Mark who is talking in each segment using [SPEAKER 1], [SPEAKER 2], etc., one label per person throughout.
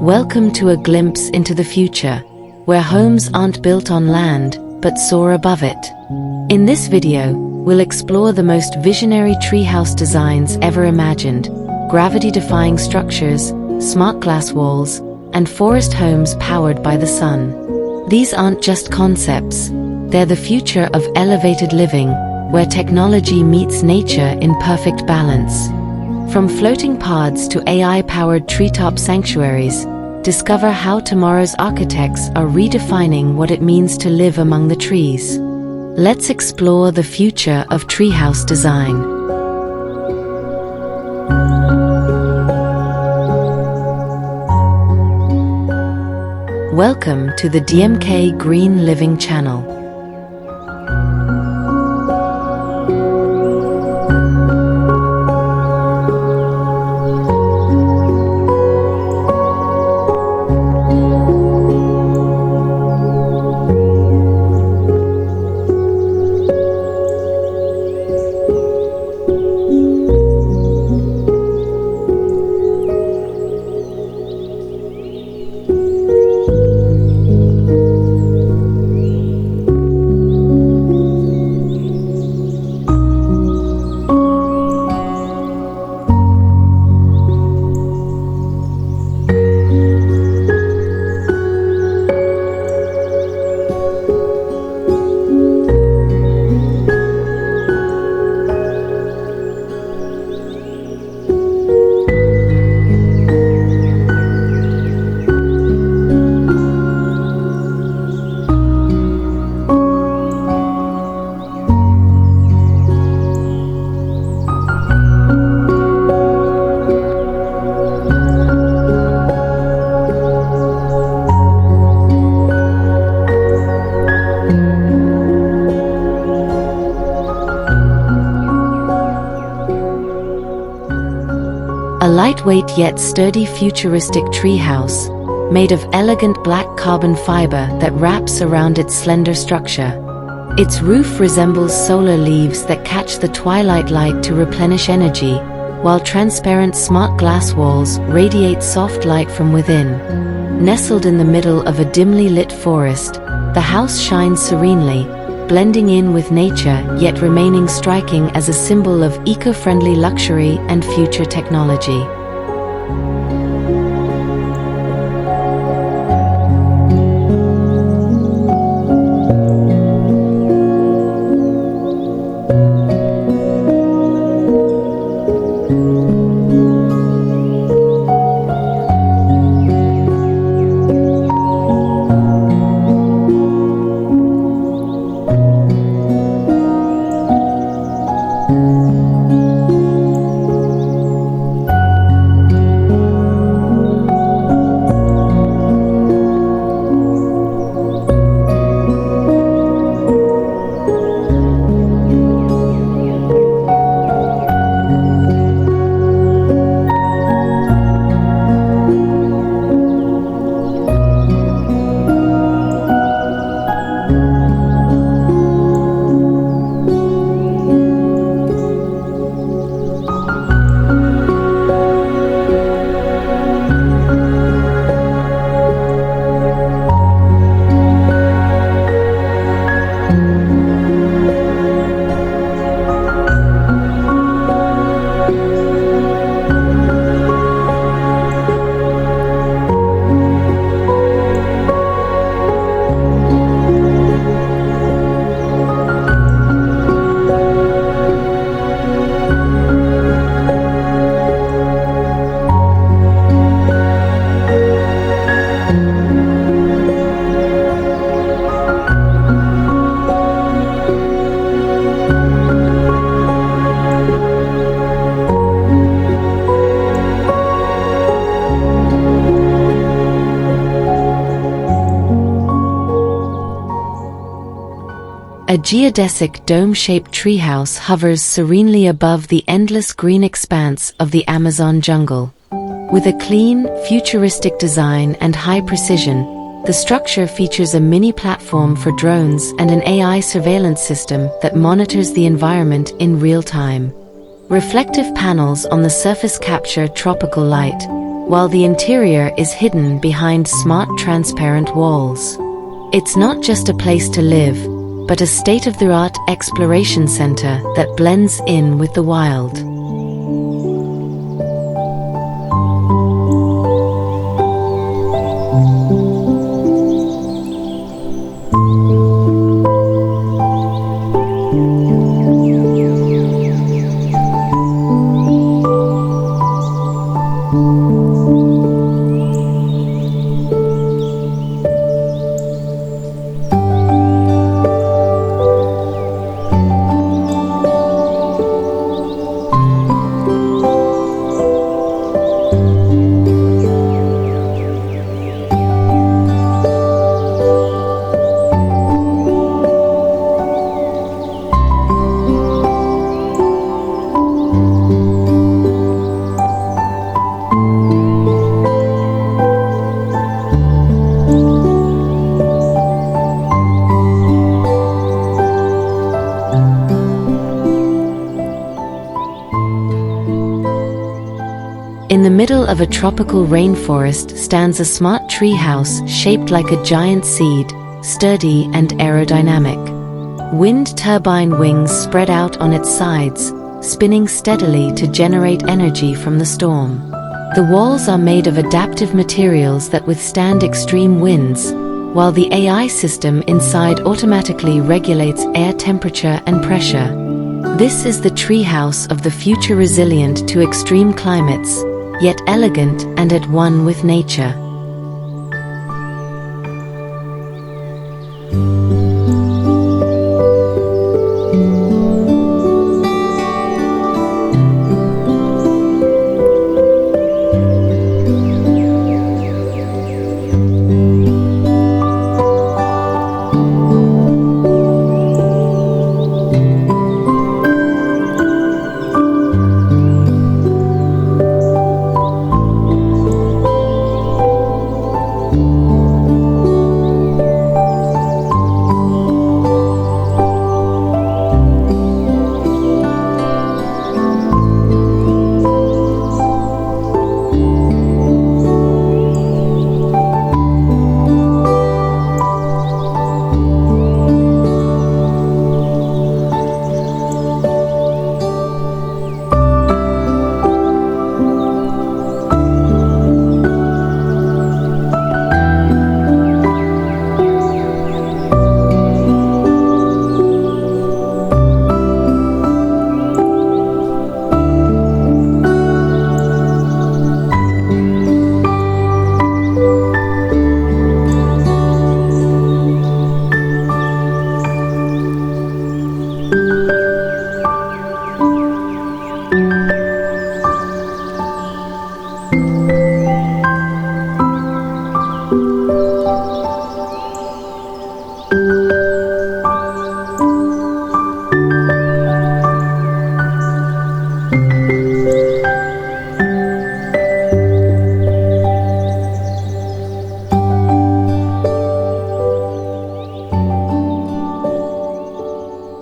[SPEAKER 1] Welcome to a glimpse into the future, where homes aren't built on land, but soar above it. In this video, we'll explore the most visionary treehouse designs ever imagined, gravity-defying structures, smart glass walls, and forest homes powered by the sun. These aren't just concepts, they're the future of elevated living, where technology meets nature in perfect balance. From floating pods to AI-powered treetop sanctuaries, discover how tomorrow's architects are redefining what it means to live among the trees. Let's explore the future of treehouse design. Welcome to the DMKGreenLiving channel. A lightweight yet sturdy futuristic treehouse, made of elegant black carbon fiber that wraps around its slender structure. Its roof resembles solar leaves that catch the twilight light to replenish energy, while transparent smart glass walls radiate soft light from within. Nestled in the middle of a dimly lit forest, the house shines serenely, blending in with nature yet remaining striking as a symbol of eco-friendly luxury and future technology. A geodesic dome-shaped treehouse hovers serenely above the endless green expanse of the Amazon jungle. With a clean, futuristic design and high precision, the structure features a mini platform for drones and an AI surveillance system that monitors the environment in real time. Reflective panels on the surface capture tropical light, while the interior is hidden behind smart transparent walls. It's not just a place to live, but a state-of-the-art exploration center that blends in with the wild. In the middle of a tropical rainforest stands a smart treehouse shaped like a giant seed, sturdy and aerodynamic. Wind turbine wings spread out on its sides, spinning steadily to generate energy from the storm. The walls are made of adaptive materials that withstand extreme winds, while the AI system inside automatically regulates air temperature and pressure. This is the treehouse of the future, resilient to extreme climates, yet elegant and at one with nature.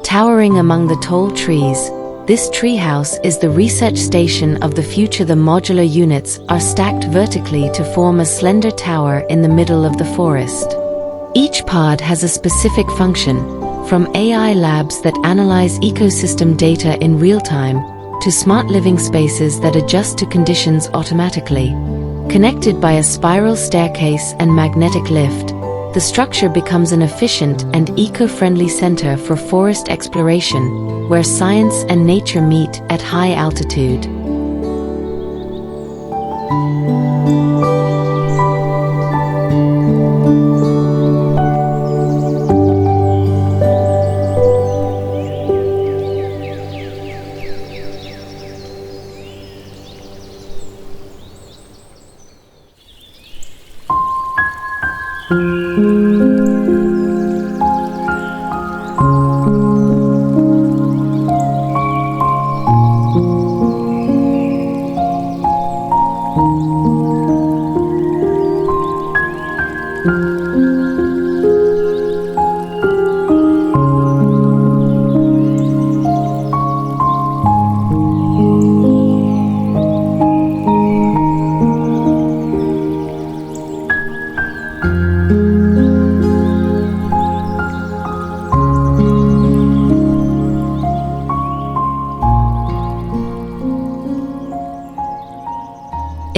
[SPEAKER 1] Towering among the tall trees, this treehouse is the research station of the future. The modular units are stacked vertically to form a slender tower in the middle of the forest. Each pod has a specific function, from AI labs that analyze ecosystem data in real time, to smart living spaces that adjust to conditions automatically. Connected by a spiral staircase and magnetic lift, the structure becomes an efficient and eco-friendly center for forest exploration, where science and nature meet at high altitude.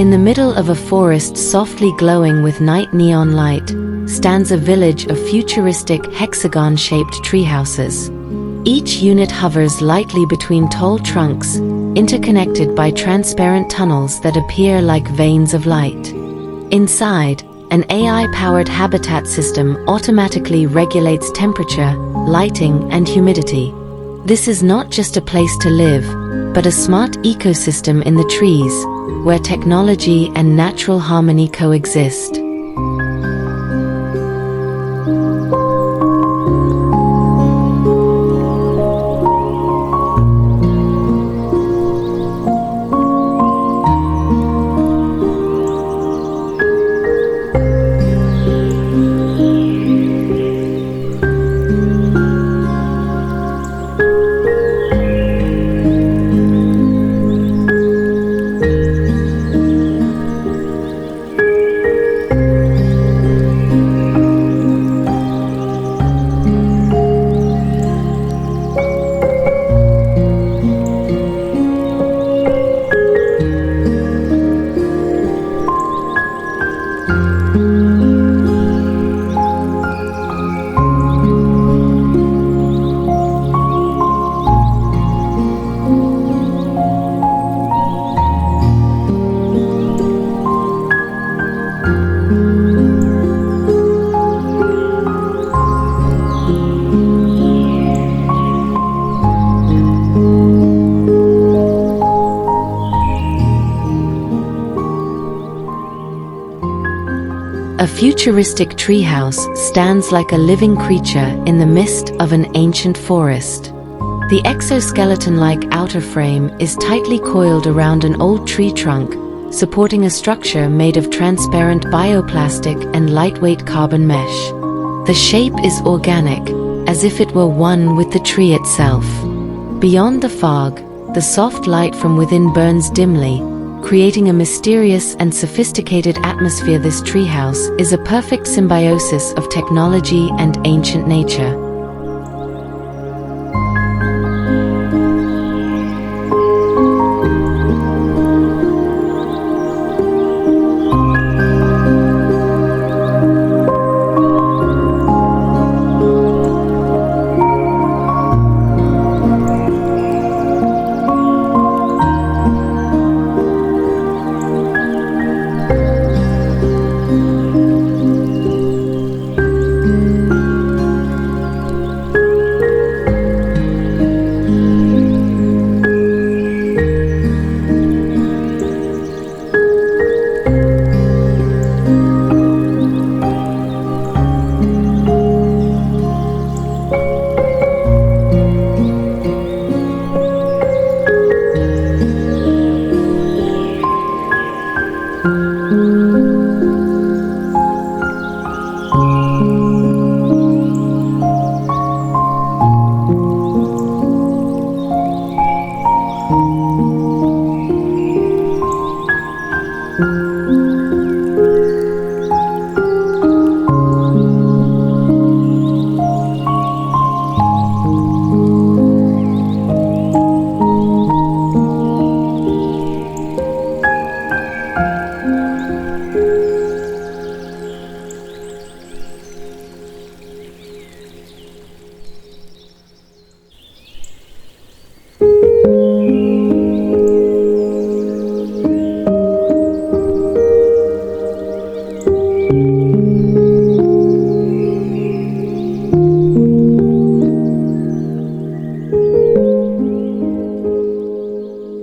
[SPEAKER 1] In the middle of a forest softly glowing with night neon light, stands a village of futuristic hexagon-shaped treehouses. Each unit hovers lightly between tall trunks, interconnected by transparent tunnels that appear like veins of light. Inside, an AI-powered habitat system automatically regulates temperature, lighting, and humidity. This is not just a place to live, but a smart ecosystem in the trees, where technology and natural harmony coexist. A futuristic treehouse stands like a living creature in the midst of an ancient forest. The exoskeleton-like outer frame is tightly coiled around an old tree trunk, supporting a structure made of transparent bioplastic and lightweight carbon mesh. The shape is organic, as if it were one with the tree itself. Beyond the fog, the soft light from within burns dimly, creating a mysterious and sophisticated atmosphere. This treehouse is a perfect symbiosis of technology and ancient nature.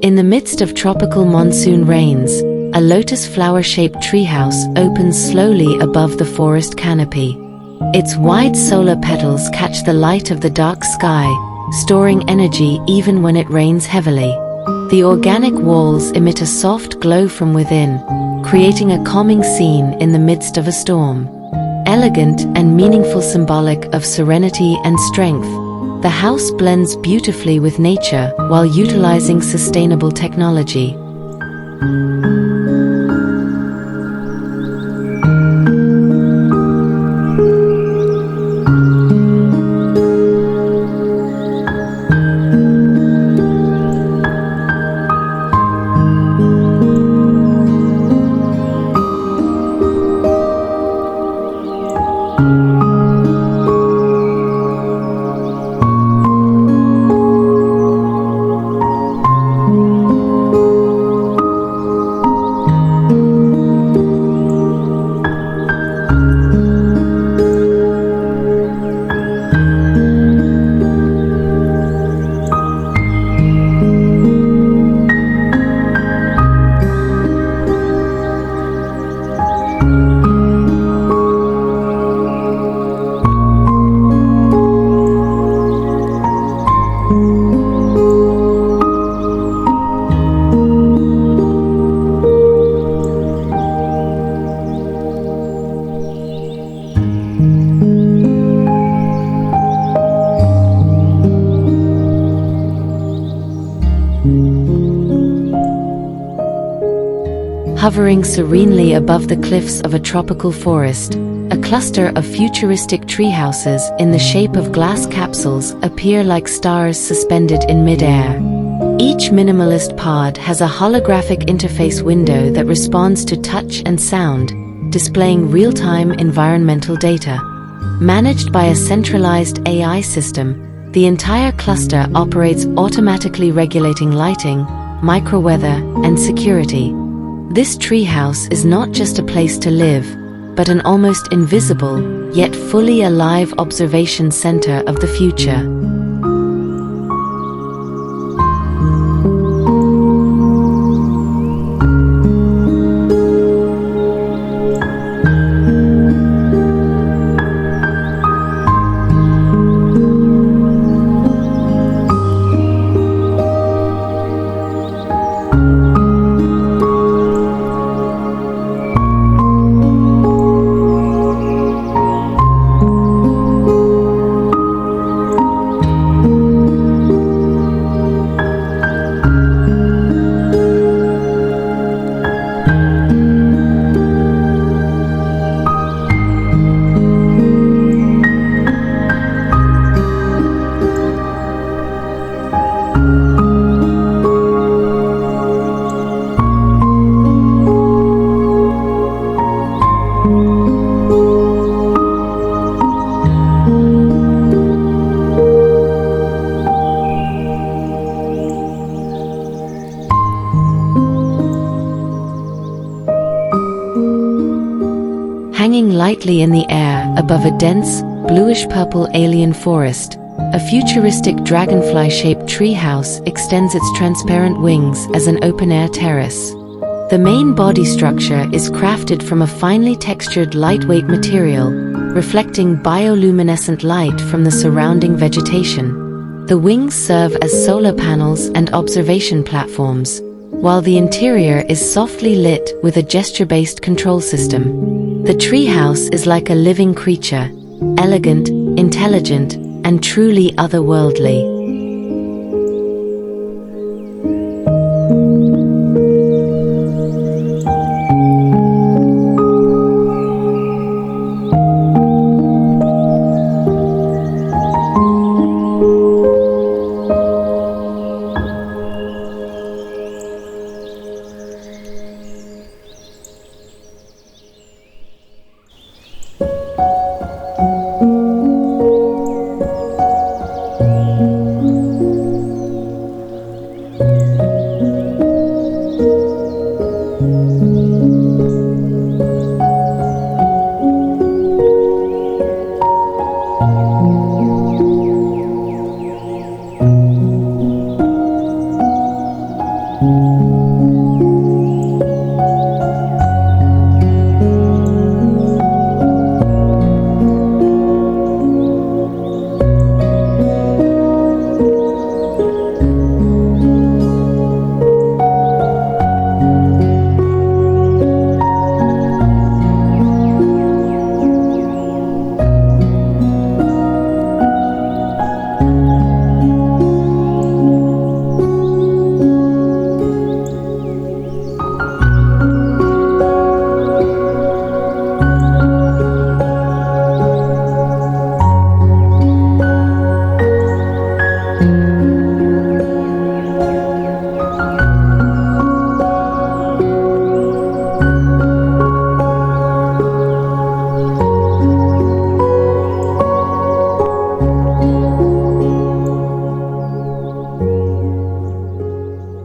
[SPEAKER 1] In the midst of tropical monsoon rains, a lotus flower-shaped treehouse opens slowly above the forest canopy. Its wide solar petals catch the light of the dark sky, storing energy even when it rains heavily. The organic walls emit a soft glow from within, creating a calming scene in the midst of a storm. Elegant and meaningful, symbolic of serenity and strength, the house blends beautifully with nature while utilizing sustainable technology. hovering serenely above the cliffs of a tropical forest. A cluster of futuristic treehouses in the shape of glass capsules appear like stars suspended in mid-air. Each minimalist pod has a holographic interface window that responds to touch and sound, displaying real-time environmental data. Managed by a centralized AI system, the entire cluster operates automatically regulating lighting, microweather, and security. This treehouse is not just a place to live, but an almost invisible, yet fully alive observation center of the future. Hanging lightly in the air above a dense, bluish-purple alien forest, a futuristic dragonfly-shaped treehouse extends its transparent wings as an open-air terrace. The main body structure is crafted from a finely textured lightweight material, reflecting bioluminescent light from the surrounding vegetation. The wings serve as solar panels and observation platforms, while the interior is softly lit with a gesture-based control system. The treehouse is like a living creature, elegant, intelligent, and truly otherworldly.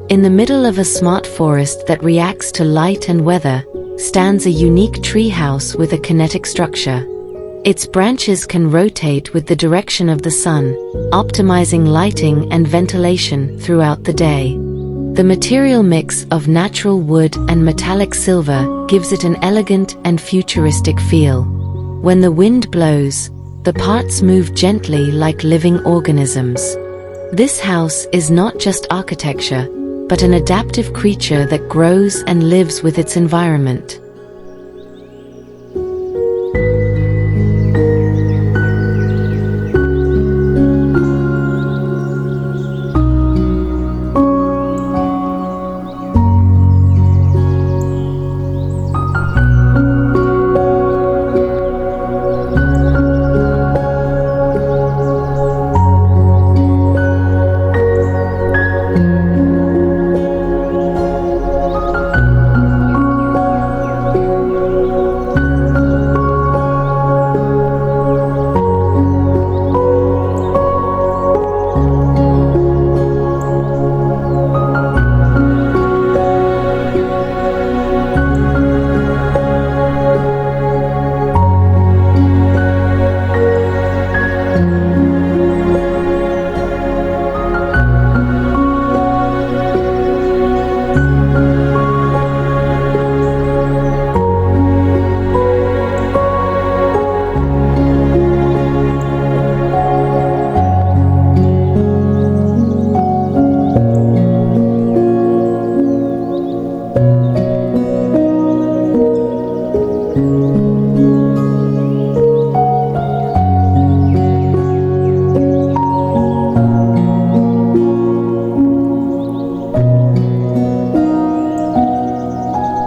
[SPEAKER 1] In the middle of a smart forest that reacts to light and weather, stands a unique treehouse with a kinetic structure. Its branches can rotate with the direction of the sun, optimizing lighting and ventilation throughout the day. The material mix of natural wood and metallic silver gives it an elegant and futuristic feel. When the wind blows, the parts move gently like living organisms. This house is not just architecture, but an adaptive creature that grows and lives with its environment.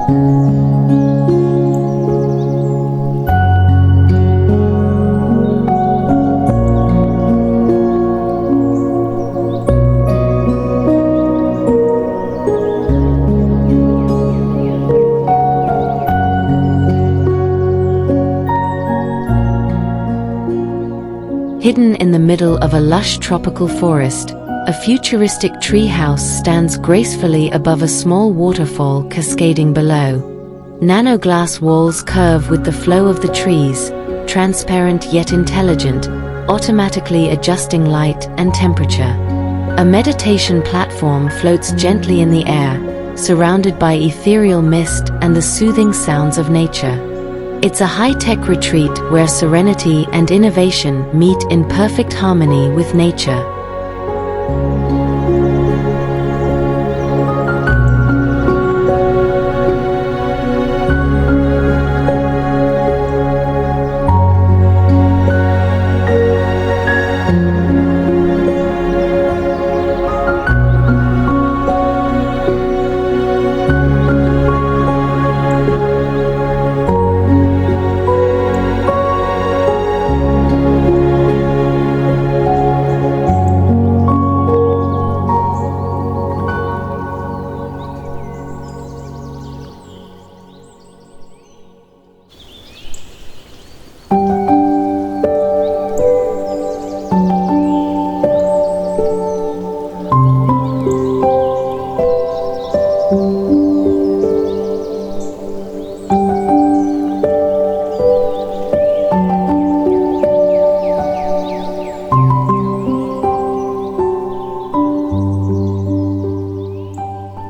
[SPEAKER 1] Hidden in the middle of a lush tropical forest, a futuristic treehouse stands gracefully above a small waterfall cascading below. Nanoglass walls curve with the flow of the trees, transparent yet intelligent, automatically adjusting light and temperature. A meditation platform floats gently in the air, surrounded by ethereal mist and the soothing sounds of nature. It's a high-tech retreat where serenity and innovation meet in perfect harmony with nature.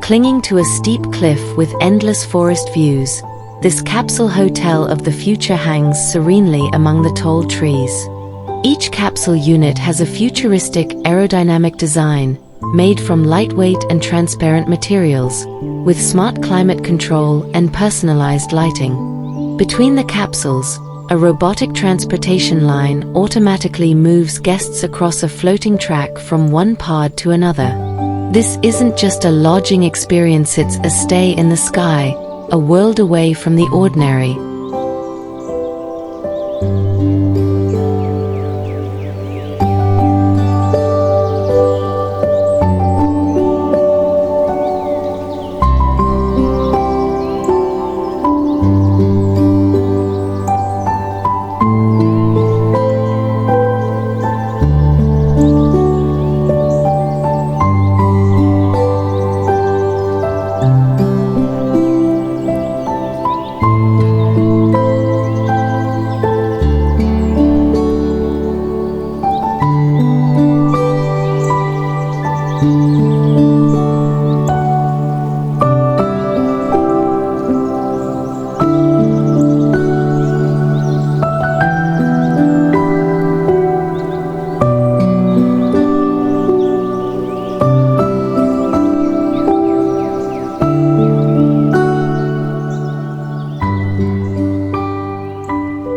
[SPEAKER 1] Clinging to a steep cliff with endless forest views, this capsule hotel of the future hangs serenely among the tall trees. Each capsule unit has a futuristic aerodynamic design, made from lightweight and transparent materials, with smart climate control and personalized lighting. Between the capsules, a robotic transportation line automatically moves guests across a floating track from one pod to another. This isn't just a lodging experience, it's a stay in the sky, a world away from the ordinary.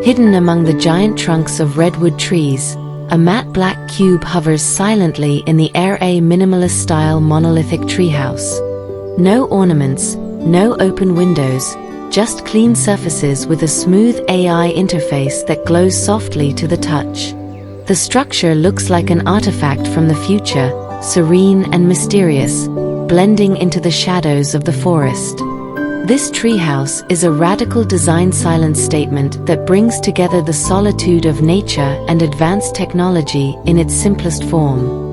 [SPEAKER 1] Hidden among the giant trunks of redwood trees, a matte black cube hovers silently in the air, a minimalist-style monolithic treehouse. No ornaments, no open windows, just clean surfaces with a smooth AI interface that glows softly to the touch. The structure looks like an artifact from the future, serene and mysterious, blending into the shadows of the forest. This treehouse is a radical design silence statement that brings together the solitude of nature and advanced technology in its simplest form.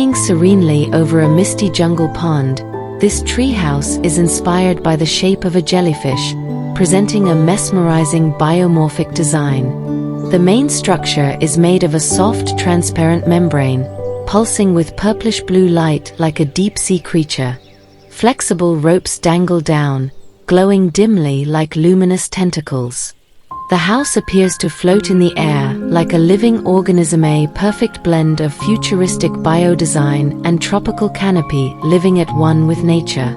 [SPEAKER 1] Hanging serenely over a misty jungle pond, this treehouse is inspired by the shape of a jellyfish, presenting a mesmerizing biomorphic design. The main structure is made of a soft, transparent membrane, pulsing with purplish-blue light like a deep-sea creature. Flexible ropes dangle down, glowing dimly like luminous tentacles. The house appears to float in the air like a living organism, a perfect blend of futuristic biodesign and tropical canopy living at one with nature.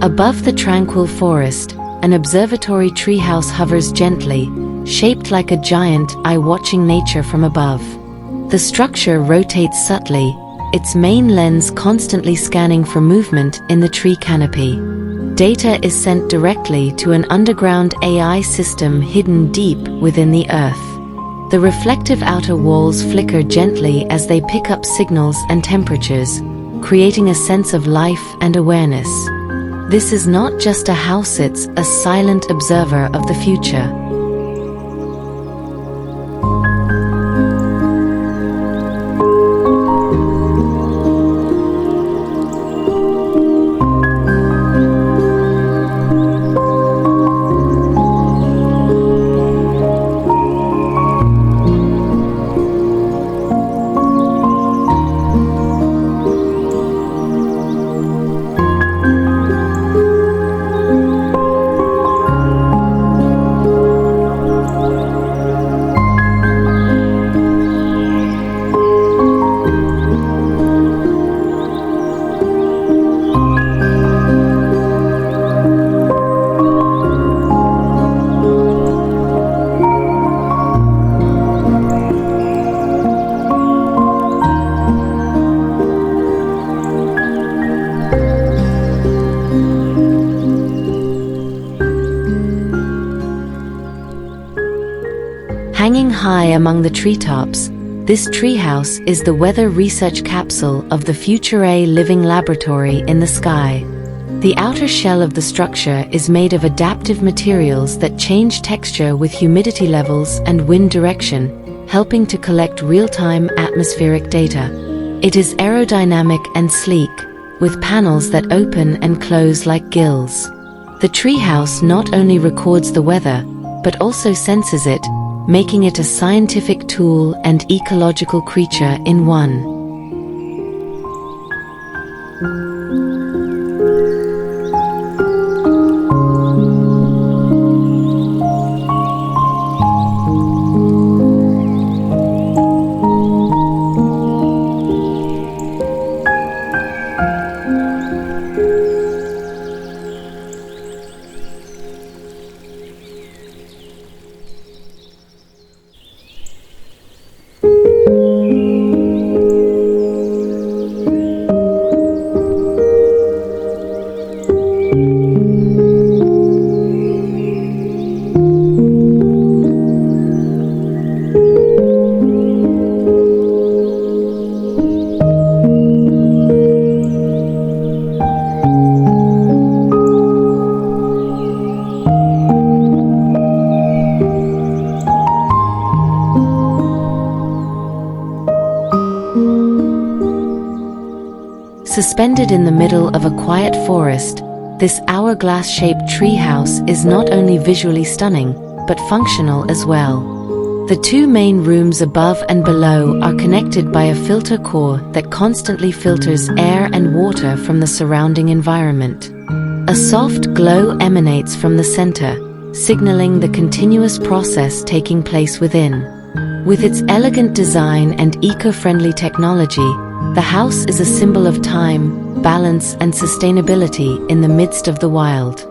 [SPEAKER 1] Above the tranquil forest, an observatory treehouse hovers gently, shaped like a giant eye watching nature from above. The structure rotates subtly, its main lens constantly scanning for movement in the tree canopy. Data is sent directly to an underground AI system hidden deep within the earth. The reflective outer walls flicker gently as they pick up signals and temperatures, creating a sense of life and awareness. This is not just a house, it's a silent observer of the future. Hanging high among the treetops, this treehouse is the weather research capsule of the Futuristic living laboratory in the sky. The outer shell of the structure is made of adaptive materials that change texture with humidity levels and wind direction, helping to collect real-time atmospheric data. It is aerodynamic and sleek, with panels that open and close like gills. The treehouse not only records the weather, but also senses it, making it a scientific tool and ecological creature in one. Suspended in the middle of a quiet forest, this hourglass-shaped treehouse is not only visually stunning, but functional as well. The two main rooms above and below are connected by a filter core that constantly filters air and water from the surrounding environment. A soft glow emanates from the center, signaling the continuous process taking place within. With its elegant design and eco-friendly technology, the house is a symbol of time, balance, and sustainability in the midst of the wild.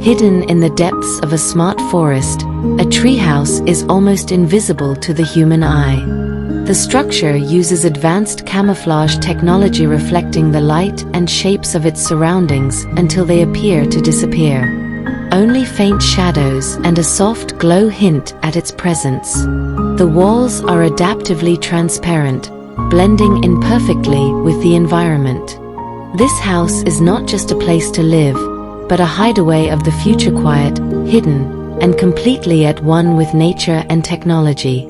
[SPEAKER 1] Hidden in the depths of a smart forest, a treehouse is almost invisible to the human eye. The structure uses advanced camouflage technology, reflecting the light and shapes of its surroundings until they appear to disappear. Only faint shadows and a soft glow hint at its presence. The walls are adaptively transparent, blending in perfectly with the environment. This house is not just a place to live, but a hideaway of the future, quiet, hidden, and completely at one with nature and technology.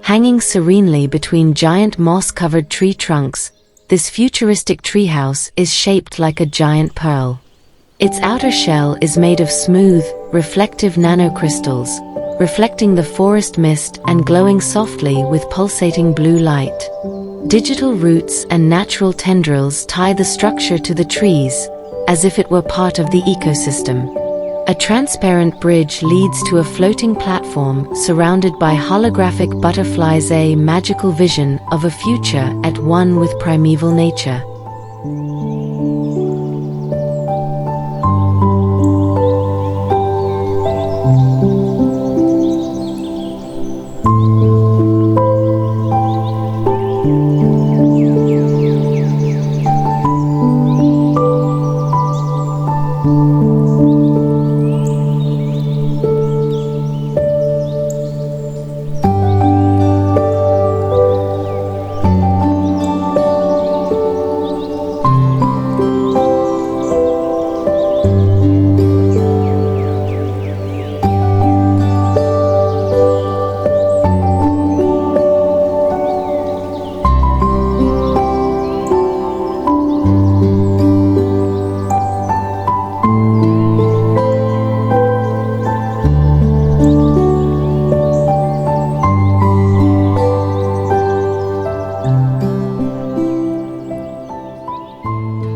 [SPEAKER 1] Hanging serenely between giant moss-covered tree trunks, this futuristic treehouse is shaped like a giant pearl. Its outer shell is made of smooth, reflective nano-crystals, reflecting the forest mist and glowing softly with pulsating blue light. Digital roots and natural tendrils tie the structure to the trees, as if it were part of the ecosystem. A transparent bridge leads to a floating platform surrounded by holographic butterflies, a magical vision of a future at one with primeval nature.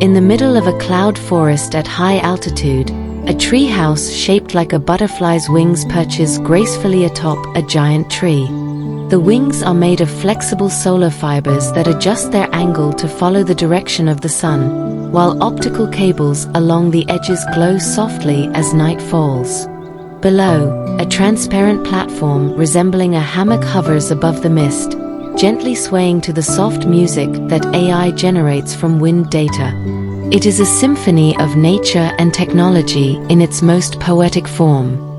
[SPEAKER 1] In the middle of a cloud forest at high altitude, a treehouse shaped like a butterfly's wings perches gracefully atop a giant tree. The wings are made of flexible solar fibers that adjust their angle to follow the direction of the sun, while optical cables along the edges glow softly as night falls. Below, a transparent platform resembling a hammock hovers above the mist, gently swaying to the soft music that AI generates from wind data. It is a symphony of nature and technology in its most poetic form.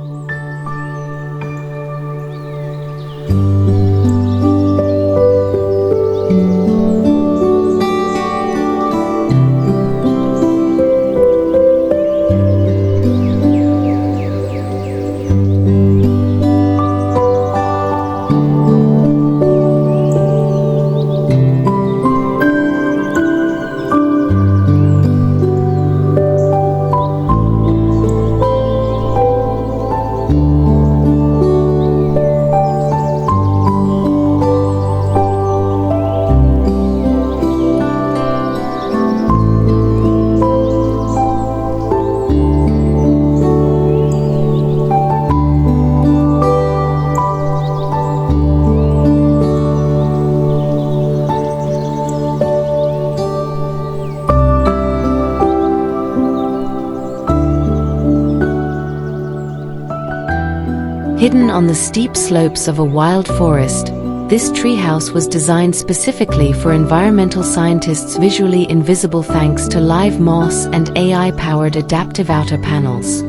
[SPEAKER 1] Hidden on the steep slopes of a wild forest, this treehouse was designed specifically for environmental scientists visually invisible thanks to live moss and AI-powered adaptive outer panels.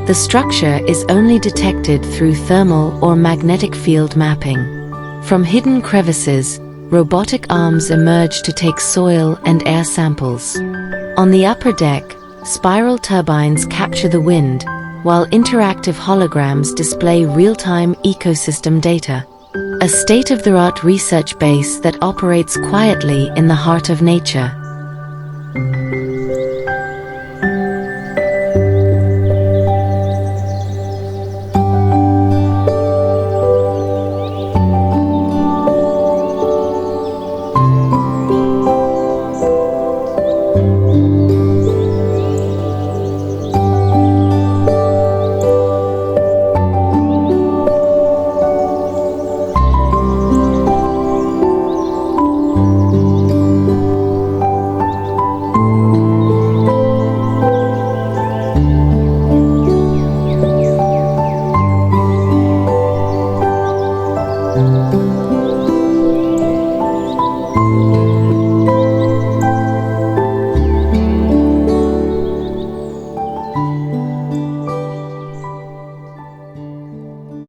[SPEAKER 1] The structure is only detected through thermal or magnetic field mapping. From hidden crevices, robotic arms emerge to take soil and air samples. On the upper deck, spiral turbines capture the wind, while interactive holograms display real-time ecosystem data. A state-of-the-art research base that operates quietly in the heart of nature.